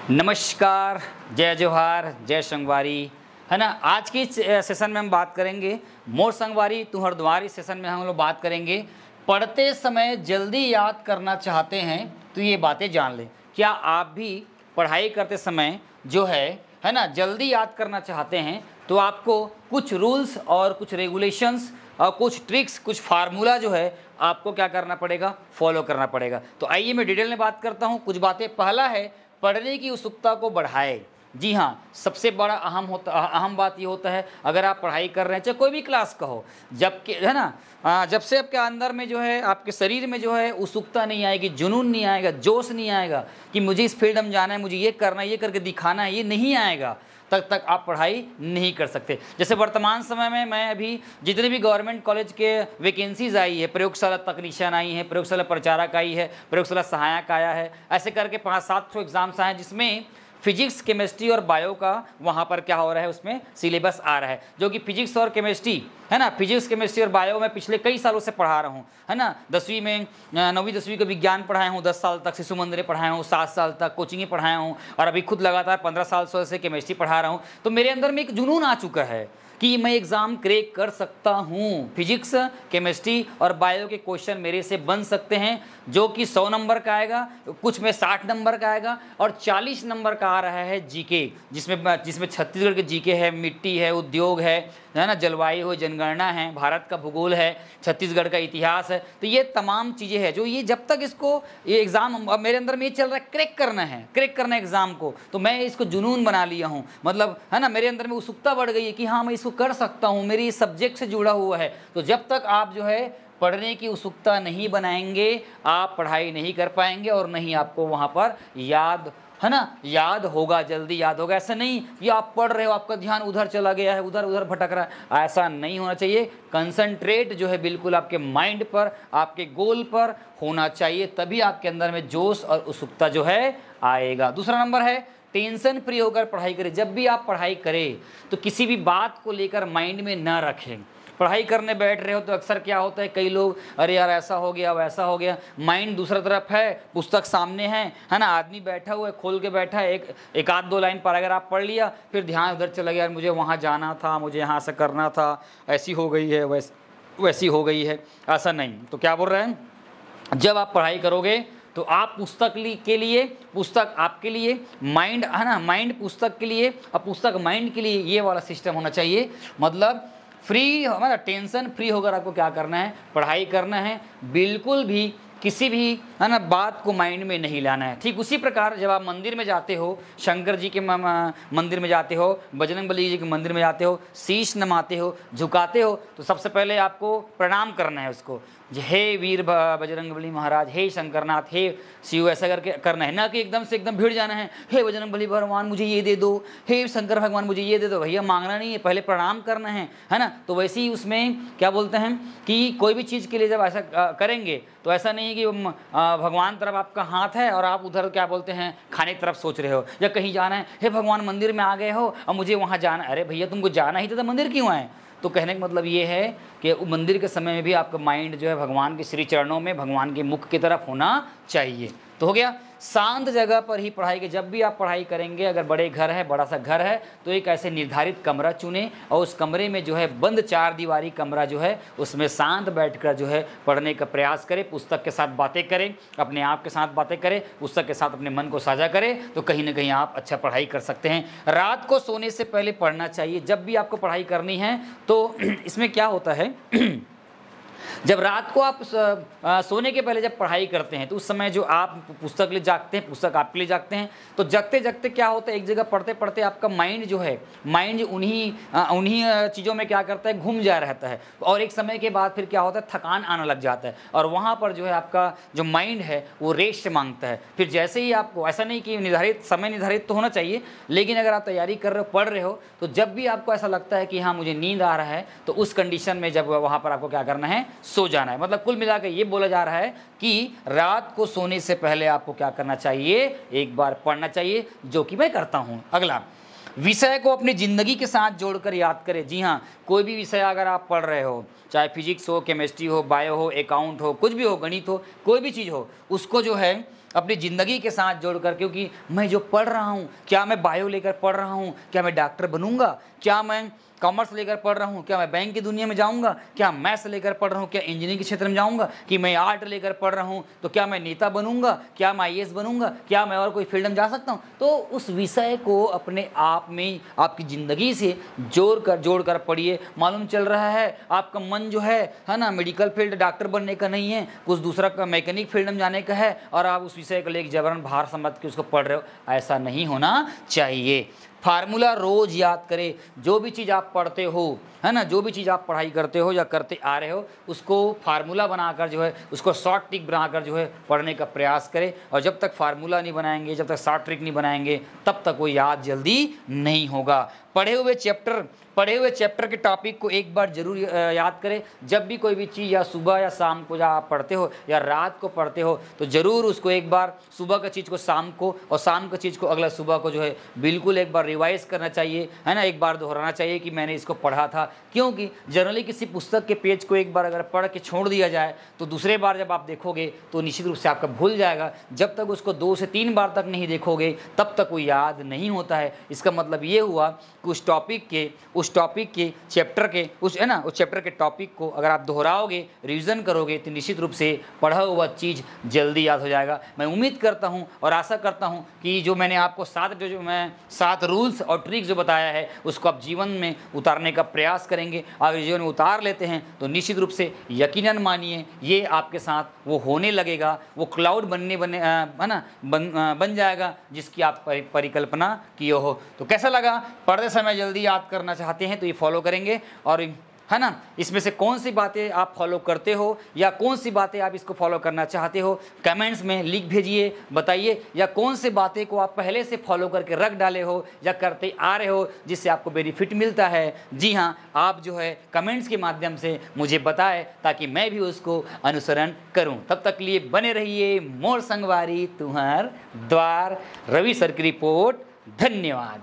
नमस्कार, जय जोहार, जय संगवारी, है ना। आज की सेशन में हम बात करेंगे मोर संगवारी तुहर द्वार। इस सेशन में हम लोग बात करेंगे पढ़ते समय जल्दी याद करना चाहते हैं तो ये बातें जान लें। क्या आप भी पढ़ाई करते समय जो है ना, जल्दी याद करना चाहते हैं तो आपको कुछ रूल्स और कुछ रेगुलेशंस और कुछ ट्रिक्स, कुछ फार्मूला जो है आपको क्या करना पड़ेगा, फॉलो करना पड़ेगा। तो आइए मैं डिटेल में बात करता हूँ कुछ बातें। पहला है पढ़ने की उत्सुकता को बढ़ाए। जी हाँ, सबसे बड़ा अहम बात ये होता है, अगर आप पढ़ाई कर रहे हैं चाहे कोई भी क्लास का हो, जबकि है ना, जब से आपके अंदर में जो है, आपके शरीर में जो है उत्सुकता नहीं आएगी, जुनून नहीं आएगा, जोश नहीं आएगा कि मुझे इस फील्ड में जाना है, मुझे ये करना है, ये करके दिखाना है, ये नहीं आएगा, तब तक आप पढ़ाई नहीं कर सकते। जैसे वर्तमान समय में मैं अभी जितने भी गवर्नमेंट कॉलेज के वैकेंसीज आई है, प्रयोगशाला तकनीशियन आई है, प्रयोगशाला प्रचारक आई है, प्रयोगशाला सहायक आया है, ऐसे करके 5-7 एग्जाम्स आए हैं जिसमें फिजिक्स, केमिस्ट्री और बायो का वहाँ पर क्या हो रहा है, उसमें सिलेबस आ रहा है, जो कि फिजिक्स और केमिस्ट्री है ना, फिजिक्स, केमिस्ट्री और बायो में पिछले कई सालों से पढ़ा रहा हूँ, है ना। 10वीं में 9वीं 10वीं का विज्ञान पढ़ाया हूँ 10 साल तक, शिशु मंदिर पढ़ाया हूँ 7 साल तक, कोचिंग पढ़ाया हूँ, और अभी खुद लगातार 15 साल से केमिस्ट्री पढ़ा रहा हूँ। तो मेरे अंदर में एक जुनून आ चुका है कि मैं एग्ज़ाम क्रैक कर सकता हूँ। फिजिक्स, केमिस्ट्री और बायो के क्वेश्चन मेरे से बन सकते हैं, जो कि 100 नंबर का आएगा, कुछ में 60 नंबर का आएगा, और 40 नंबर का आ रहा है जीके, जिसमें छत्तीसगढ़ के जीके है, मिट्टी है, उद्योग है ना, जलवायु है, जनगणना है, भारत का भूगोल है, छत्तीसगढ़ का इतिहास है। तो ये तमाम चीज़ें हैं जो ये जब तक ये एग्ज़ाम अब मेरे अंदर में ये चल रहा है, क्रैक करना है एग्ज़ाम को, तो मैं इसको जुनून बना लिया हूँ। मतलब है ना, मेरे अंदर में उत्सुकता बढ़ गई है कि हाँ मैं इसको कर सकता हूँ, मेरी इस सब्जेक्ट से जुड़ा हुआ है। तो जब तक आप जो है पढ़ने की उत्सुकता नहीं बनाएंगे, आप पढ़ाई नहीं कर पाएंगे और नहीं आपको वहाँ पर याद होगा, जल्दी याद होगा। ऐसा नहीं कि आप पढ़ रहे हो, आपका ध्यान उधर चला गया है, उधर भटक रहा है, ऐसा नहीं होना चाहिए। कंसंट्रेट जो है बिल्कुल आपके माइंड पर, आपके गोल पर होना चाहिए, तभी आपके अंदर में जोश और उत्सुकता जो है आएगा। दूसरा नंबर है टेंशन फ्री होकर पढ़ाई करें। जब भी आप पढ़ाई करें तो किसी भी बात को लेकर माइंड में न रखें। पढ़ाई करने बैठ रहे हो तो अक्सर क्या होता है, कई लोग अरे यार ऐसा हो गया, वैसा हो गया, माइंड दूसरा तरफ है, पुस्तक सामने है ना, आदमी बैठा हुआ है, खोल के बैठा है, एक आध दो लाइन पर अगर आप पढ़ लिया, फिर ध्यान उधर चला गया, मुझे वहाँ जाना था, मुझे यहाँ से करना था, ऐसी हो गई है, वैसी हो गई है, ऐसा नहीं। तो क्या बोल रहे हैं, जब आप पढ़ाई करोगे तो आप पुस्तक आपके लिए, माइंड है ना, माइंड पुस्तक के लिए और पुस्तक माइंड के लिए, ये वाला सिस्टम होना चाहिए। मतलब फ्री, मतलब टेंशन फ्री होकर आपको क्या करना है, पढ़ाई करना है। बिल्कुल भी किसी भी है ना बात को माइंड में नहीं लाना है। ठीक उसी प्रकार जब आप मंदिर में जाते हो, शंकर जी के मंदिर में जाते हो, बजरंगबली जी के मंदिर में जाते हो, शीश नमाते हो, झुकाते हो, तो सबसे पहले आपको प्रणाम करना है उसको, हे वीर बजरंगबली महाराज, हे शंकरनाथ, हे शिव, ऐसा करके करना है, ना कि एकदम से एकदम भिड़ जाना है, हे बजरंगबली भगवान मुझे ये दे दो, हे शंकर भगवान मुझे ये दे दो। भैया मांगना नहीं है, पहले प्रणाम करना है ना। तो वैसे ही उसमें क्या बोलते हैं कि कोई भी चीज़ के लिए जब ऐसा करेंगे तो ऐसा नहीं है कि भगवान तरफ आपका हाथ है और आप उधर क्या बोलते हैं खाने की तरफ सोच रहे हो, या कहीं जाना है, हे भगवान मंदिर में आ गए हो और मुझे वहाँ जाना। अरे भैया तुमको जाना ही था, मंदिर क्यों आए? तो कहने का मतलब ये है कि मंदिर के समय में भी आपका माइंड जो है भगवान के श्री चरणों में, भगवान के मुख की तरफ होना चाहिए। तो हो गया, शांत जगह पर ही पढ़ाई के। जब भी आप पढ़ाई करेंगे, अगर बड़े घर है, बड़ा सा घर है, तो एक ऐसे निर्धारित कमरा चुनें और उस कमरे में जो है बंद 4 दीवारी कमरा जो है उसमें शांत बैठकर जो है पढ़ने का प्रयास करें। पुस्तक के साथ बातें करें, अपने आप के साथ बातें करें, पुस्तक के साथ अपने मन को साझा करें, तो कहीं ना कहीं आप अच्छा पढ़ाई कर सकते हैं। रात को सोने से पहले पढ़ना चाहिए। जब भी आपको पढ़ाई करनी है तो इसमें क्या होता है जब रात को आप सोने के पहले जब पढ़ाई करते हैं तो उस समय जो आप पुस्तक ले जागते हैं, पुस्तक आपके लिए जागते हैं, तो जगते जगते क्या होता है, एक जगह पढ़ते पढ़ते आपका माइंड जो है, माइंड उन्हीं चीज़ों में क्या करता है, घूम जा रहता है, और एक समय के बाद फिर क्या होता है, थकान आने लग जाता है, और वहाँ पर जो है आपका जो माइंड है वो रेस्ट मांगता है। फिर जैसे ही आपको, ऐसा नहीं कि समय निर्धारित तो होना चाहिए, लेकिन अगर आप तैयारी कर रहे हो, पढ़ रहे हो, तो जब भी आपको ऐसा लगता है कि हाँ मुझे नींद आ रहा है, तो उस कंडीशन में जब वहाँ पर आपको क्या करना है, सो जाना है। मतलब कुल मिलाकर ये बोला जा रहा है कि रात को सोने से पहले आपको क्या करना चाहिए, एक बार पढ़ना चाहिए, जो कि मैं करता हूं। अगला, विषय को अपनी जिंदगी के साथ जोड़कर याद करें। जी हाँ, कोई भी विषय अगर आप पढ़ रहे हो, चाहे फिजिक्स हो, केमिस्ट्री हो, बायो हो, अकाउंट हो, कुछ भी हो, गणित हो, कोई भी चीज़ हो, उसको जो है अपनी ज़िंदगी के साथ जोड़कर, क्योंकि मैं जो पढ़ रहा हूँ, क्या मैं बायो लेकर पढ़ रहा हूँ, क्या मैं डॉक्टर बनूंगा, क्या मैं कॉमर्स लेकर पढ़ रहा हूँ, क्या मैं बैंक की दुनिया में जाऊँगा, क्या मैथ्स लेकर पढ़ रहा हूँ, क्या इंजीनियरिंग के क्षेत्र में जाऊँगा, कि मैं आर्ट लेकर पढ़ रहा हूँ तो क्या मैं नेता बनूंगा, क्या मैं IAS बनूंगा, क्या मैं और कोई फील्ड में जा सकता हूँ। तो उस विषय को अपने आप में आपकी ज़िंदगी से जोड़ कर पढ़िए। मालूम चल रहा है आपका मन जो है ना, मेडिकल फील्ड डॉक्टर बनने का नहीं है, कुछ दूसरा का मैकेनिक फील्ड में जाने का है, और आप उस विषय को लेकर जबरन भार समझ के उसको पढ़ रहे हो। ऐसा नहीं होना चाहिए। फार्मूला रोज याद करें। जो भी चीज़ आप पढ़ते हो, है ना, जो भी चीज़ आप पढ़ाई करते हो या करते आ रहे हो, उसको फार्मूला बनाकर जो है, उसको शॉर्ट ट्रिक बनाकर जो है पढ़ने का प्रयास करें। और जब तक फार्मूला नहीं बनाएंगे, जब तक शॉर्ट ट्रिक नहीं बनाएंगे, तब तक वो याद जल्दी नहीं होगा। पढ़े हुए चैप्टर के टॉपिक को एक बार जरूर याद करें। जब भी कोई भी चीज़ या सुबह या शाम को जब आप पढ़ते हो या रात को पढ़ते हो, तो ज़रूर उसको एक बार सुबह का चीज़ को शाम को, और शाम का चीज़ को अगला सुबह को जो है बिल्कुल एक बार रिवाइज करना चाहिए, है ना, एक बार दोहराना चाहिए कि मैंने इसको पढ़ा था। क्योंकि जनरली किसी पुस्तक के पेज को एक बार अगर पढ़ के छोड़ दिया जाए, तो दूसरे बार जब आप देखोगे तो निश्चित रूप से आपका भूल जाएगा। जब तक उसको 2 से 3 बार तक नहीं देखोगे, तब तक वो याद नहीं होता है। इसका मतलब ये हुआ कि उस टॉपिक के चैप्टर के उस चैप्टर के टॉपिक को अगर आप दोहराओगे, रिवीजन करोगे, तो निश्चित रूप से पढ़ा हुआ चीज़ जल्दी याद हो जाएगा। मैं उम्मीद करता हूँ और आशा करता हूँ कि जो मैंने आपको 7 रूल्स और ट्रिक्स जो बताया है, उसको आप जीवन में उतारने का प्रयास करेंगे। अगर जीवन में उतार लेते हैं तो निश्चित रूप से यकीनन मानिए ये आपके साथ वो होने लगेगा, वो क्लाउड बन जाएगा जिसकी आप परिकल्पना किए हो। तो कैसा लगा? पढ़ते समय जल्दी याद करना चाहते हैं तो ये फॉलो करेंगे, और है ना, इसमें से कौन सी बातें आप फॉलो करते हो या कौन सी बातें आप इसको फॉलो करना चाहते हो, कमेंट्स में लिख भेजिए, बताइए। या कौन सी बातें को आप पहले से फॉलो करके रख डाले हो या करते आ रहे हो जिससे आपको बेनिफिट मिलता है। जी हाँ, आप जो है कमेंट्स के माध्यम से मुझे बताएं ताकि मैं भी उसको अनुसरण करूं। तब तक लिए बने रहिए। मोर संगवारी तुम्हार द्वार, रवि सर की रिपोर्ट। धन्यवाद।